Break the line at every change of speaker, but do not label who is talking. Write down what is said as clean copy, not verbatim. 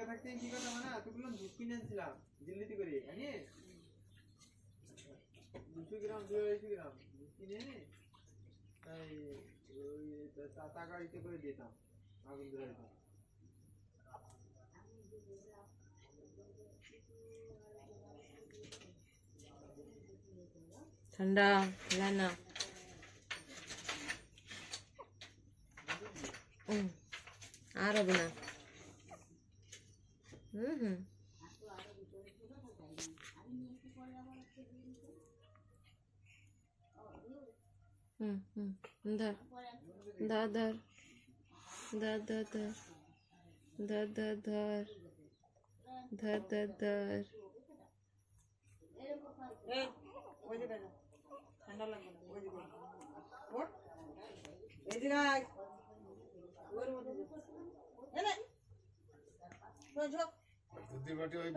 থাকতে কি কথা মানে তো বললাম দুধ কিনে আনছিলাম দিল্লিতে করে জানিস 200 গ্রাম 250 গ্রাম দুধ কিনে এনে তাই ওই টাকা ইতে করে দিতাম আগুন ধরে
ठंडा लाना आरो बना धर धर धर धर धर धर धर धर धर धर धर
ঠান্ডা লাগবে না ওই দিকে ওঠ এই দিকে আয় ওর মধ্যে এনে তো ঝোক বুদ্ধি বাটি ওই